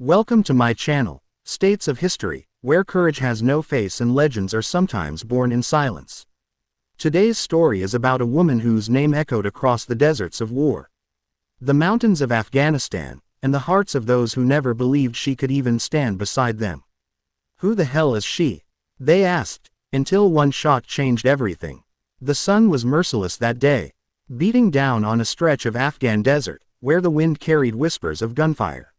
Welcome to my channel, States of History, where courage has no face and legends are sometimes born in silence. Today's story is about a woman whose name echoed across the deserts of war, the mountains of Afghanistan, and the hearts of those who never believed she could even stand beside them. Who the hell is she? They asked, until one shot changed everything. The sun was merciless that day, beating down on a stretch of Afghan desert, where the wind carried whispers of gunfire.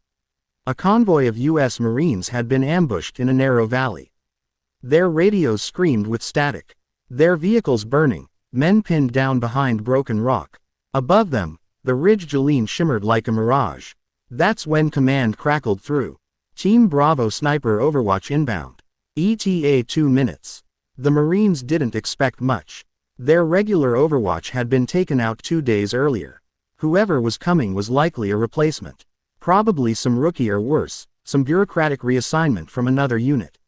A convoy of U.S. Marines had been ambushed in a narrow valley. Their radios screamed with static. Their vehicles burning, men pinned down behind broken rock. Above them, the ridge Jolene shimmered like a mirage. That's when command crackled through. Team Bravo Sniper Overwatch inbound. ETA 2 minutes. The Marines didn't expect much. Their regular Overwatch had been taken out 2 days earlier. Whoever was coming was likely a replacement. Probably some rookie or worse, some bureaucratic reassignment from another unit.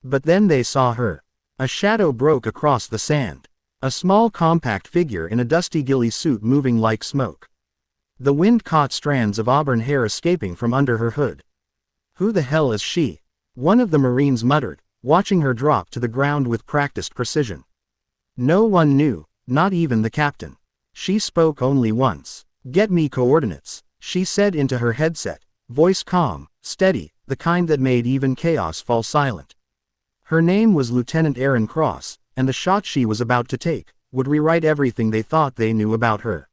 But then they saw her. A shadow broke across the sand. A small compact figure in a dusty ghillie suit moving like smoke. The wind caught strands of auburn hair escaping from under her hood. Who the hell is she? One of the Marines muttered, watching her drop to the ground with practiced precision. No one knew, not even the captain. She spoke only once. "Get me coordinates," she said into her headset, voice calm, steady, the kind that made even chaos fall silent. Her name was Lieutenant Erin Cross, and the shot she was about to take would rewrite everything they thought they knew about her.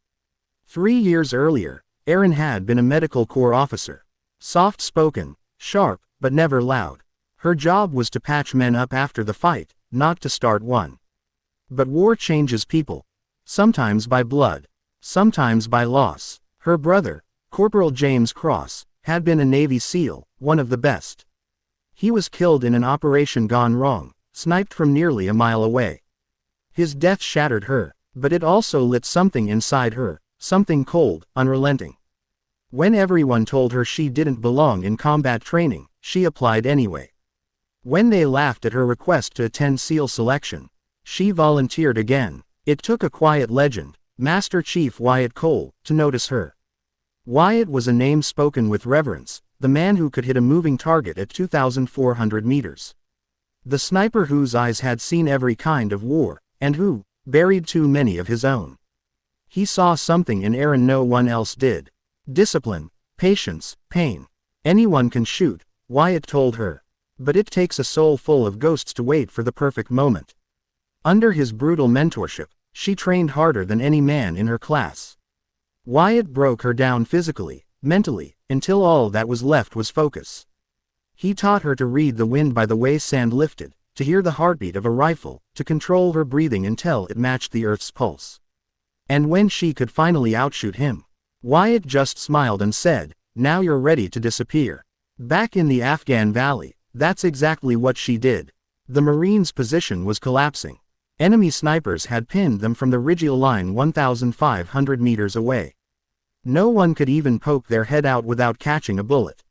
3 years earlier, Erin had been a medical corps officer. Soft-spoken, sharp, but never loud. Her job was to patch men up after the fight, not to start one. But war changes people. Sometimes by blood. Sometimes by loss. Her brother, Corporal James Cross, had been a Navy SEAL, one of the best. He was killed in an operation gone wrong, sniped from nearly a mile away. His death shattered her, but it also lit something inside her, something cold, unrelenting. When everyone told her she didn't belong in combat training, she applied anyway. When they laughed at her request to attend SEAL selection, she volunteered again. It took a quiet legend, Master Chief Wyatt Cole, to notice her. Wyatt was a name spoken with reverence, the man who could hit a moving target at 2,400 meters. The sniper whose eyes had seen every kind of war, and who buried too many of his own. He saw something in Erin no one else did. Discipline, patience, pain. Anyone can shoot, Wyatt told her. But it takes a soul full of ghosts to wait for the perfect moment. Under his brutal mentorship, she trained harder than any man in her class. Wyatt broke her down physically, mentally, until all that was left was focus. He taught her to read the wind by the way sand lifted, to hear the heartbeat of a rifle, to control her breathing until it matched the earth's pulse. And when she could finally outshoot him, Wyatt just smiled and said, "Now you're ready to disappear." Back in the Afghan valley, that's exactly what she did. The Marines' position was collapsing. Enemy snipers had pinned them from the ridgy line 1,500 meters away. No one could even poke their head out without catching a bullet.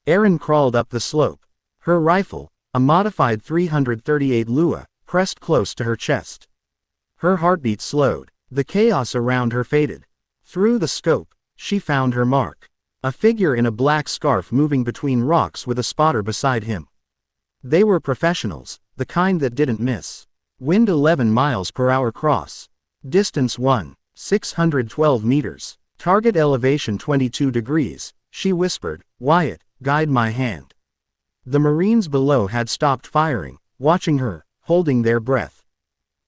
Erin crawled up the slope. Her rifle, a modified 338 Lua, pressed close to her chest. Her heartbeat slowed. The chaos around her faded. Through the scope, she found her mark. A figure in a black scarf moving between rocks with a spotter beside him. They were professionals, the kind that didn't miss. Wind 11 miles per hour cross. Distance 612 meters. Target elevation 22 degrees, she whispered, "Wyatt, guide my hand." The Marines below had stopped firing, watching her, holding their breath.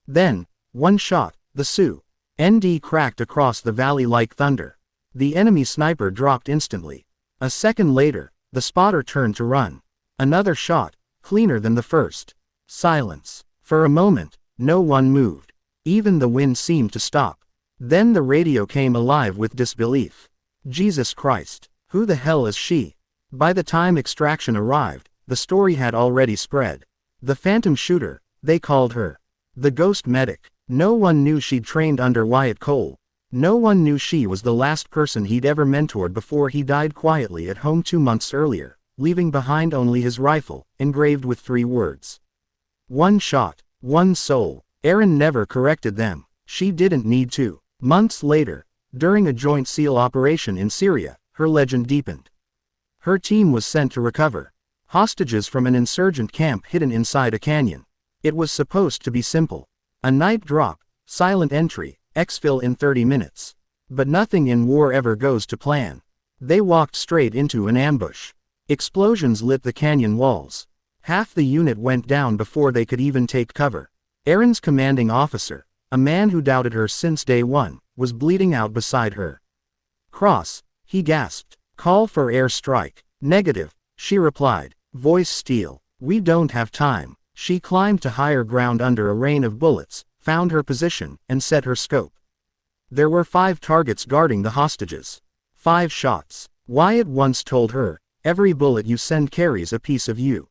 Then, one shot, the Sioux ND cracked across the valley like thunder. The enemy sniper dropped instantly. A second later, the spotter turned to run. Another shot, cleaner than the first. Silence. For a moment, no one moved. Even the wind seemed to stop. Then the radio came alive with disbelief. Jesus Christ, who the hell is she? By the time extraction arrived, the story had already spread. The Phantom Shooter, they called her. The Ghost Medic. No one knew she'd trained under Wyatt Cole. No one knew she was the last person he'd ever mentored before he died quietly at home 2 months earlier, leaving behind only his rifle, engraved with 3 words. One shot, one soul. Erin never corrected them. She didn't need to. Months later, during a joint SEAL operation in Syria, her legend deepened. Her team was sent to recover hostages from an insurgent camp hidden inside a canyon. It was supposed to be simple. A night drop, silent entry, exfil in 30 minutes. But nothing in war ever goes to plan. They walked straight into an ambush. Explosions lit the canyon walls. Half the unit went down before they could even take cover. Erin's commanding officer, a man who doubted her since day one, was bleeding out beside her. "Cross," he gasped. "Call for air strike." "Negative," she replied, voice steel. "We don't have time." She climbed to higher ground under a rain of bullets, found her position, and set her scope. There were 5 targets guarding the hostages. 5 shots. Wyatt once told her, "Every bullet you send carries a piece of you.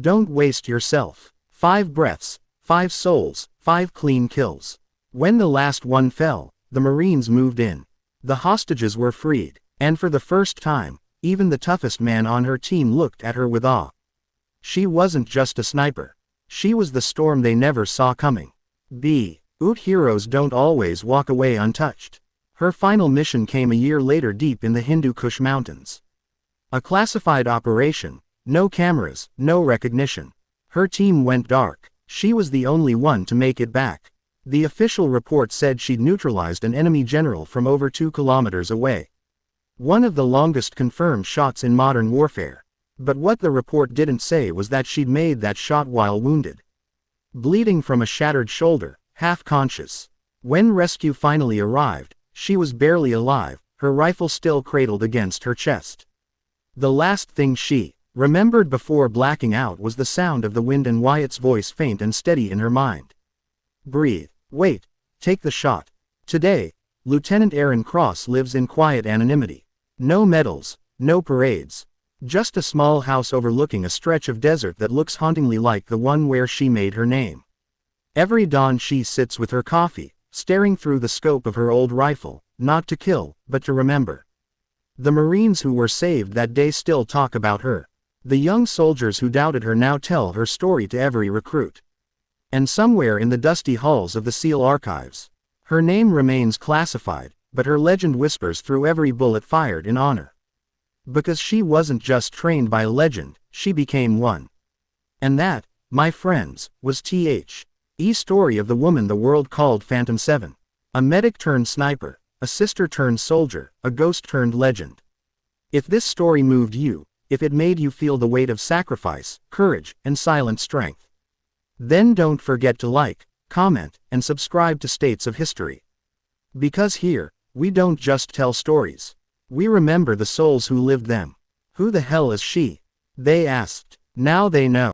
Don't waste yourself." 5 breaths, 5 souls, 5 clean kills. When the last one fell, the Marines moved in. The hostages were freed, and for the first time, even the toughest man on her team looked at her with awe. She wasn't just a sniper. She was the storm they never saw coming. Heroes don't always walk away untouched. Her final mission came a year later deep in the Hindu Kush Mountains. A classified operation, no cameras, no recognition. Her team went dark. She was the only one to make it back. The official report said she'd neutralized an enemy general from over 2 kilometers away. One of the longest confirmed shots in modern warfare. But what the report didn't say was that she'd made that shot while wounded. Bleeding from a shattered shoulder, half conscious. When rescue finally arrived, she was barely alive, her rifle still cradled against her chest. The last thing she remembered before blacking out was the sound of the wind and Wyatt's voice faint and steady in her mind. "Breathe. Wait. Take the shot." Today, Lieutenant Erin Cross lives in quiet anonymity. No medals, no parades. Just a small house overlooking a stretch of desert that looks hauntingly like the one where she made her name. Every dawn she sits with her coffee, staring through the scope of her old rifle, not to kill, but to remember. The Marines who were saved that day still talk about her. The young soldiers who doubted her now tell her story to every recruit. And somewhere in the dusty halls of the SEAL archives, her name remains classified, but her legend whispers through every bullet fired in honor. Because she wasn't just trained by a legend, she became one. And that, my friends, was the story of the woman the world called Phantom 7. A medic turned sniper, a sister turned soldier, a ghost turned legend. If this story moved you, if it made you feel the weight of sacrifice, courage, and silent strength, then don't forget to like, comment, and subscribe to States of History. Because here, we don't just tell stories. We remember the souls who lived them. "Who the hell is she?" they asked. Now they know.